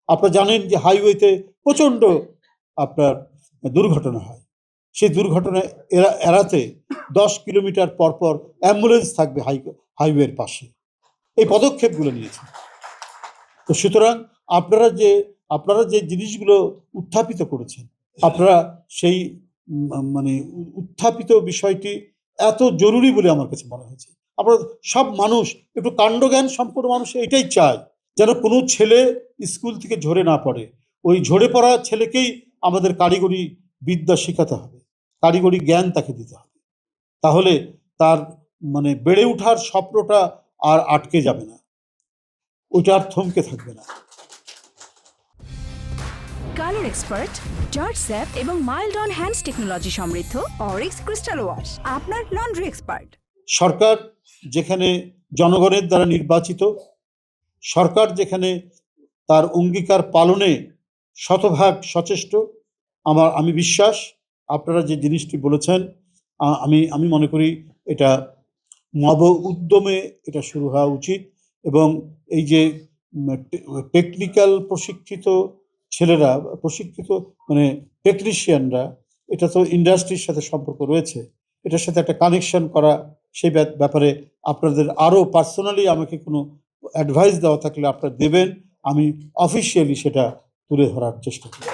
আপনারা জানেন যে হাইওয়েতে প্রচণ্ড আপনার দুর্ঘটনা হয়। সেই দুর্ঘটনা এড়াতে 10 কিলোমিটার পরপর অ্যাম্বুলেন্স থাকবে হাইওয়ের পাশে। এই পদক্ষেপগুলো নিয়েছেন। তো সুতরাং আপনারা যে জিনিসগুলো উত্থাপিত করেছেন, আপনারা সেই মানে উত্থাপিত বিষয়টি এত জরুরি বলে আমার কাছে মনে হয়েছে। আপনারা সব মানুষ একটু কাণ্ডজ্ঞান সম্পন্ন মানুষ এটাই চায়, যেন কোনো ছেলে স্কুল থেকে ঝরে না পড়ে। ওই ঝরে পড়া ছেলেকেই আমাদের কারিগরি বিদ্যা শেখাতে হবে, কারিগরি জ্ঞান তাকে দিতে হবে। তাহলে তার মানে বেড়ে ওঠার স্বপ্নটা আর আটকে যাবে না, ওইটা আর থমকে থাকবে না। কালার এক্সপার্ট, জর্জ স্যাপ এবং মাইল্ড অন হ্যান্ডস টেকনোলজি সমৃদ্ধ অরিক্স ক্রিস্টাল ওয়াশ আপনার লন্ড্রি এক্সপার্ট। সরকার যেখানে জনগণের দ্বারা নির্বাচিত, সরকার যেখানে তার অঙ্গীকার পালনে শতভাগ সচেষ্ট, আমি বিশ্বাস আপনারা যে জিনিসটি বলেছেন, আমি মনে করি এটা নব উদ্যমে এটা শুরু হওয়া উচিত। এবং এই যে টেকনিক্যাল প্রশিক্ষিত ছেলেরা, প্রশিক্ষিত মানে টেকনিশিয়ানরা, এটা তো ইন্ডাস্ট্রির সাথে সম্পর্ক রয়েছে, এটার সাথে একটা কানেকশন করা, সেই ব্যাপারে আপনাদের আরও পার্সোনালি আমাকে কোনো অ্যাডভাইস দেওয়া থাকলে আপনারা দেবেন, আমি অফিসিয়ালি সেটা তুলে ধরার চেষ্টা করি।